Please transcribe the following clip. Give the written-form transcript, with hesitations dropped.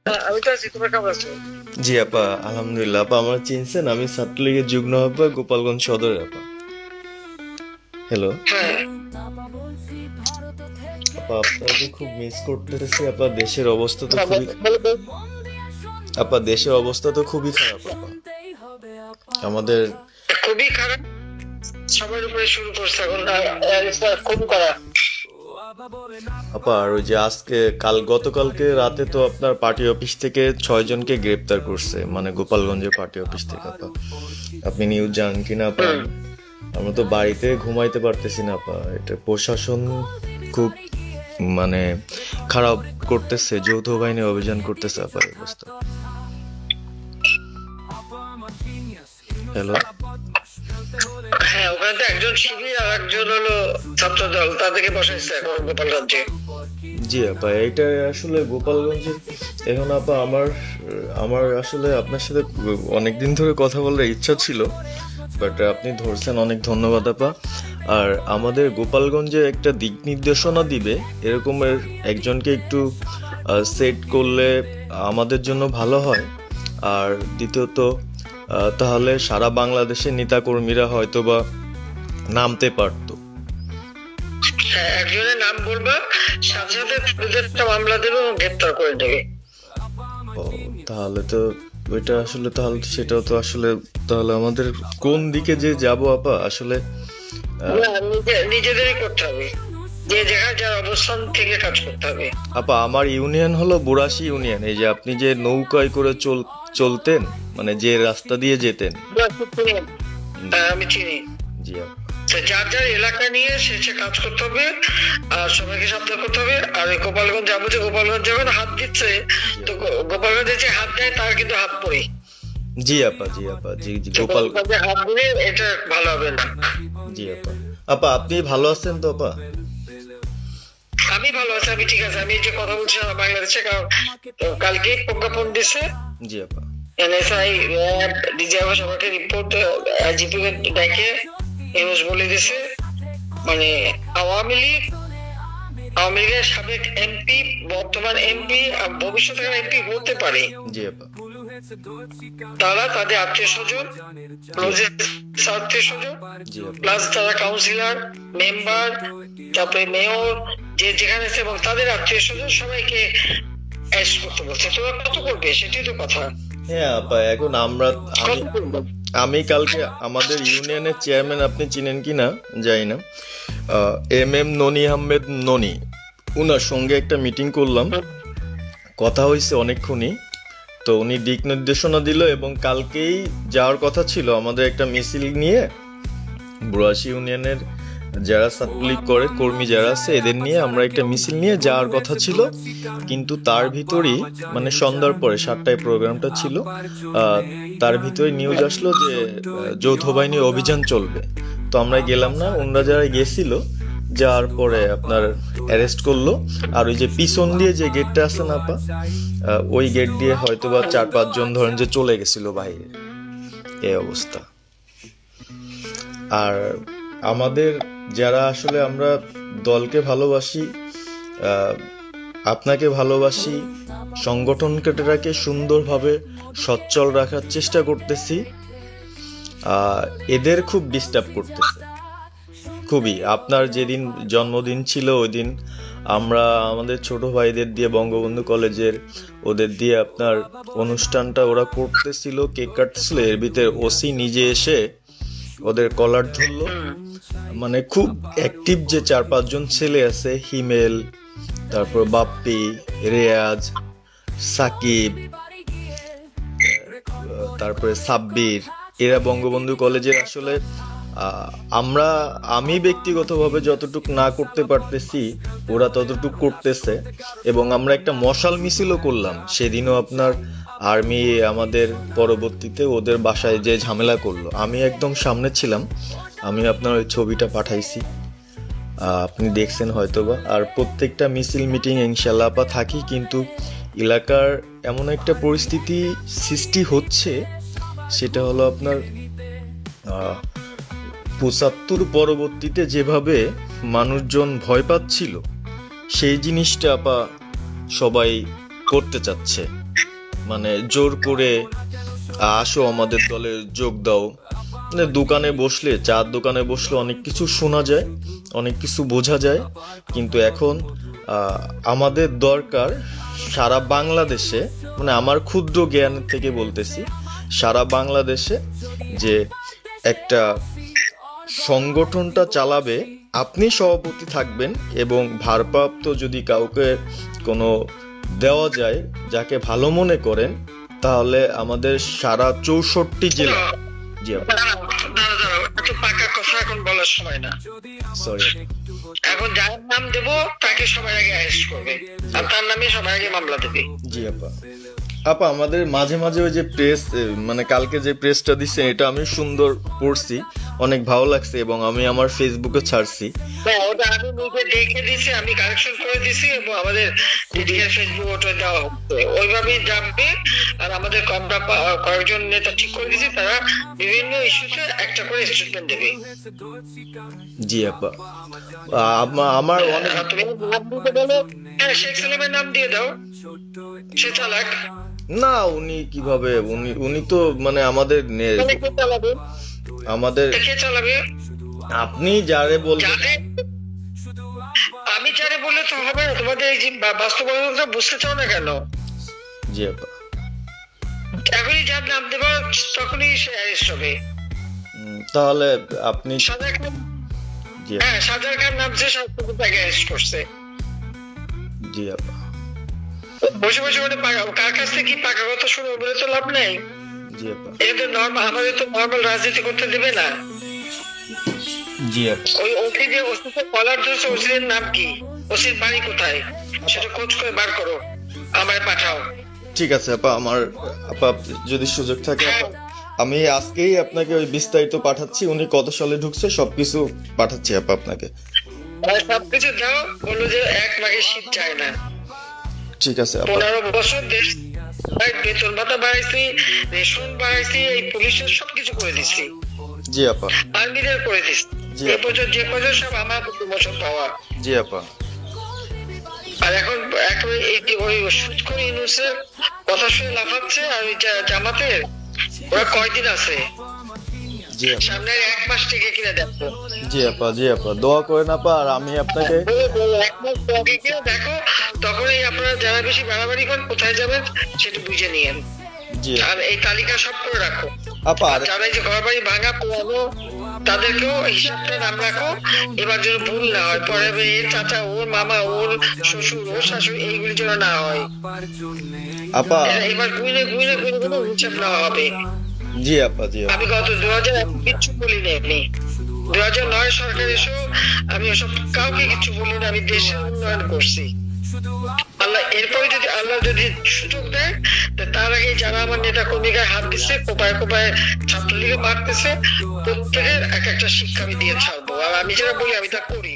আমি তো আছি, তোমরা কেমন আছো? জি আপা, আলহামদুলিল্লাহ। আপা আমার চিনছেন? আমি ছাত্রলীগের যুগ্ম আহ্বায়ক, গোপালগঞ্জ সদরের আপা। হ্যালো হ্যাঁ। আপা, আপনাকে খুব মিস করতেছি আপা। দেশের অবস্থা তো হ্যাঁ, খুবই বলো তো। আপা, দেশের অবস্থা তো খুবই খারাপ আপা। আমাদের খুবই খারাপ। সবার উপরে শুরু করছে এখন খুন করা। আপা, আর ওই যে আজকে গতকালকে রাতে তো আপনার পার্টি অফিস থেকে 6 জনকে গ্রেপ্তার করছে, মানে গোপালগঞ্জের পার্টি অফিস থেকে আপা। আপনি নিউজ জানেন কিনা আপা? হুম। আমরা তো বাড়িতে ঘুমাইতে পারতেছি না আপা। এটা প্রশাসন খুব মানে খারাপ করতেছে, যৌথ বাহিনী অভিযান করতেছে আপা, এই অবস্থা। হ্যালো হ্যাঁ, ওখানে তো একজন শিবির আর একজন হলো ছাত্র দল, তাদেরকে বসাইছে এখন গোপালগঞ্জে। জি আপা, এইটা আসলে গোপালগঞ্জে এখন আপা আমার আমার আসলে আপনার সাথে অনেকদিন ধরে কথা বলার ইচ্ছা ছিল, বাট আপনি ধরছেন, অনেক ধন্যবাদ আপা। আর আমাদের গোপালগঞ্জে একটা দিক নির্দেশনা দিবে এরকমের একজনকে একটু সেট করলে আমাদের জন্য ভালো হয়। আর দ্বিতীয়ত তাহলে সারা বাংলাদেশের নেতাকর্মীরা হয়তোবা নামতে পারতো। হ্যাঁ, একজনের নাম বলবা, সাথে সাথে তাদের একটা মামলা দেবে এবং গ্রেপ্তার করে দেবে। ও, তাহলে তো ওইটা আসলে, তাহলে তো সেটাও তো আসলে, তাহলে আমাদের কোন দিকে যে যাব আপা আসলে। আহ, না, নিজেদেরই করতে হবে, যে জায়গায় যার অবস্থান থেকে কাজ করতে হবে। আপা, আমার ইউনিয়ন হলো বুড়াশি ইউনিয়ন। এই যে আপনি যে নৌকায় করে চলতেন, মানে যে রাস্তা দিয়ে যেতেন। জি, আমি চিনি। জি আপা। তো যার যার এলাকা নিয়ে সে সে কাজ করতে হবে, আর সবাইকে সাবধান করতে হবে। আর ওই গোপালগঞ্জ যাবো, যে গোপালগঞ্জ যখন হাত দিচ্ছে, জি তো আপা। গোপালগঞ্জে যে হাত দেয় তার কিন্তু হাত পড়ে। জি আপা, জি আপা, জি জি তো গোপাল। গোপালগঞ্জে হাত দিলে এটা ভালো হবে না। জি আপা। আপা, আপনি ভালো আছেন তো আপা? আমি ভালো আছি, আমি ঠিক আছে। আমি এই যে কথা বলছি আমার বাংলাদেশে, কারণ কালকে প্রজ্ঞাপন দিছে জি আপা। এনএসআই, র্যাব, ডিজিএফআই সবাইকে রিপোর্ট, আইজিপি কে ডেকে নিউজ বলে দিছে। মানে আওয়ামী লীগ, আওয়ামী লীগের সাবেক এমপি, বর্তমান এমপি, ভবিষ্যতে এমপি হতে পারে, জি আপা। তারা তাদের আত্মীয় স্বজন, জি আপা। আত্মীয় স্বজন, জি আপা। প্লাস তারা কাউন্সিলর, মেম্বার, তারপরে মেয়র, যে যেখানে আছে, এবং তাদের আত্মীয় স্বজন সবাইকে অ্যারেস্ট করতে বলছে। তোমরা কত করবে সেটাই তো কথা। হ্যাঁ আপা, এখন আমি কত করবে? আমি কালকে আমাদের ইউনিয়নের চেয়ারম্যান, আপনি চিনেন কি না জানি না, এম ননি আহমেদ ননি, উনার সঙ্গে একটা মিটিং করলাম, কথা হয়েছে অনেকক্ষণই। তো উনি দিক নির্দেশনা দিল এবং কালকেই যাওয়ার কথা ছিল আমাদের একটা মিছিল নিয়ে, বুড়াশি ইউনিয়নের যারা ছাত্রলীগ করে কর্মী যারা আছে এদের নিয়ে আমরা একটা মিছিল নিয়ে যাওয়ার কথা ছিল। কিন্তু তার ভিতরই, মানে সন্ধ্যার পরে 7টায় প্রোগ্রামটা ছিল, আহ, তার ভিতরে নিউজ আসলো যে যৌথ বাহিনী অভিযান চলবে। তো আমরা গেলাম না, ওনারা যারা গেছিল যাওয়ার পরে আপনার অ্যারেস্ট করলো। আর ওই যে পিছন দিয়ে যে গেটটা আছে না আপা, ওই গেট দিয়ে হয়তোবা 4-5 জন ধরেন যে চলে গেছিল বাইরে, এই অবস্থা। আর আমাদের যারা আসলে আমরা দলকে ভালোবাসি, আহ, আপনাকে ভালোবাসি, সংগঠনটাকে সুন্দরভাবে সচ্ছল রাখার চেষ্টা করতেছি, এদের খুব ডিস্টার্ব করতেছে খুবই। আপনার যেদিন জন্মদিন ছিল ওই দিন আমরা আমাদের ছোট ভাইদের দিয়ে বঙ্গবন্ধু কলেজের ওদের দিয়ে আপনার অনুষ্ঠানটা ওরা করতেছিল, কেক কাটতেছিল, এর ভিতরে ওসি নিজে এসে ওদের কলার ধরলো। মানে খুব অ্যাক্টিভ যে 4-5 জন ছেলে আছে, হিমেল, তারপর বাপ্পি, রেয়াজ, সাকিব, তারপরে সাব্বির, এরা বঙ্গবন্ধু কলেজের আসলে আহ, আমরা আমি ব্যক্তিগতভাবে যতটুক না করতে পারতেছি ওরা ততটুক করতেছে। এবং আমরা একটা মশাল মিছিলও করলাম সেদিনও আপনার। আর্মি আমাদের পরবর্তীতে ওদের বাসায় যে ঝামেলা করলো, আমি একদম সামনে ছিলাম। আমি আপনার ওই ছবিটা পাঠাইছি, আপনি দেখছেন হয়তোবা। আর প্রত্যেকটা মিছিল মিটিং ইনশাল্লাহ আপা থাকি, কিন্তু এলাকার এমন একটা পরিস্থিতি সৃষ্টি হচ্ছে, সেটা হলো আপনার 75 পরবর্তীতে যেভাবে মানুষজন ভয় পাচ্ছিল, সেই জিনিসটা আপা সবাই করতে চাচ্ছে। মানে জোর করে আসো আমাদের দলে যোগ দাও, মানে দোকানে বসলে, চার দোকানে বসলে অনেক কিছু শোনা যায়, অনেক কিছু বোঝা যায়, কিন্তু এখন আমাদের দরকার সারা বাংলাদেশে, মানে আমার ক্ষুদ্র জ্ঞান থেকে বলতেছি, সারা বাংলাদেশে যে একটা সংগঠনটা চালাবে, আপনি সভাপতি থাকবেন এবং ভারপ্রাপ্ত যদি কাউকে কোনো দেওয়া যায় যাকে ভালো মনে করেন, তাহলে আমাদের সারা 64 জেলা। জি আপা, দাঁড়াও, একটু পাকা কথা এখন বলার সময় না। সরি। এখন যার নাম দেব তাকে সবার আগে অ্যারেস্ট করবে, আর তার নামে সবার আগে মামলা দেবে। জি আপা। আপা আমাদের মাঝে মাঝে ওই যে প্রেস, মানে কালকে যে প্রেসটা দিচ্ছে এটা আমি সুন্দর পড়ছি, অনেক ভালো লাগছে এবং আমি আমার ফেসবুকে ছাড়ছি। হ্যাঁ, ওটা আমি নিজে দেখে দিছি, আমি কারেকশন করে দিছি এবং আমাদের টিডিআর ফেসবুক ওটা দেওয়া হচ্ছে, ওইভাবেই যাবে। আর আমাদের কয়েকজন নেতা ঠিক করে দিছি, তারা বিভিন্ন ইস্যুতে একটা করে স্টেটমেন্ট দেবে। জি আপা। আমার অনেক, তুমি নাম দিতে বলো, হ্যাঁ শেখ সালামের নাম দিয়ে দাও, সে চালাক। না উনি কিভাবে, উনি তো মানে আমাদের তাহলে কে চালাবে? আমাদের কে চালাবে? আপনি যারে বলবেন। আমি যারে বললে তো হবে না, তোমাদের এই যে বাস্তবতা বুঝতে চাও না কেন? জি আপা। এখনই যার নাম দেবা তখনই সে অ্যারেস্ট হবে। তাহলে আপনি, সাজার খান, জি হ্যাঁ সাজার খান নামছে, সব তাকে অ্যারেস্ট করছে। জি আপা। বসে বসে মানে কার কাছ থেকে কি পাকা কথা শুনে বলে তো লাভ নেই। জি আপা। এটা তো নর্মাল, আমাদের তো নর্মাল রাজনীতি করতে দেবে না। জি আপা। ওই ওসি যে ওসিকে কলার ধরছে, ওসির নাম কি, ওসির বাড়ি কোথায়, সেটা খোঁজ করে বার করো, আমায় পাঠাও। ঠিক আছে আপা, আপা যদি সুযোগ থাকে আপা, আমি আজকেই আপনাকে ওই বিস্তারিত পাঠাচ্ছি, উনি কত সালে ঢুকছে সবকিছু পাঠাচ্ছি আপা আপনাকে। সবকিছু দাও, বললো যে এক মাঘের শীত চায় না। ঠিক আছে আপা। 15 বছর দেশ বেতন ভাতা বাড়াইছি, রেশন বাড়াইছি, এই পুলিশের সবকিছু করে দিচ্ছি, জি আপা। আর্মিদের করে দিচ্ছি, জি এই আপা। বছর যে বছর সব আমার প্রমোশন পাওয়া। জি আপা। আর এখন ওই সুদ করে ইউনুসের কথা শুনে লাফাচ্ছে, আর ওই জামাতের ওরা কয়দিন আছে, জি আপা। সামনে 1 মাস থেকে কিনে দেখো। জি আপা। জি আপা, দোয়া করেন আপা, আর আমি আপনাকে 1 মাস আগে কিনে দেখো, তখনই আপনারা যারা বেশি বাড়াবাড়ি করেন কোথায় যাবেন সেটা বুঝে নিয়েন। জি আর এই তালিকা সব করে রাখো। আপা। আর যারা এই যে ঘর বাড়ি ভাঙা পোড়ানো, তাদেরকেও হিসাবটা নাম রাখো, এবার যেন ভুল না হয়, পরে এর চাচা, ওর মামা, ওর শ্বশুর, ওর শাশুড়ি, এইগুলি যেন না হয়। আপা। এবার গুইনে গুইনে গুইনে গুইনে হিসাব নেওয়া হবে। জি আপা। জি আপা। আমি গত 2001 কিচ্ছু বলিনি, আপনি 2009 সরকার এসেও আমি ওসব কাউকে কিছু বলিনি, আমি দেশের উন্নয়ন করছি। আল্লাহ এরপরে যদি আল্লাহ যদি সুযোগ দেয়, তার আগে যারা আমার নেতা কর্মীকে হাত দিচ্ছে, কোপায় কোপায় ছাত্রলীগে মারতেছে, প্রত্যেকের এক একটা শিক্ষা আমি দিয়ে ছাড়বো। আর আমি যেটা বলি আমি তা করি।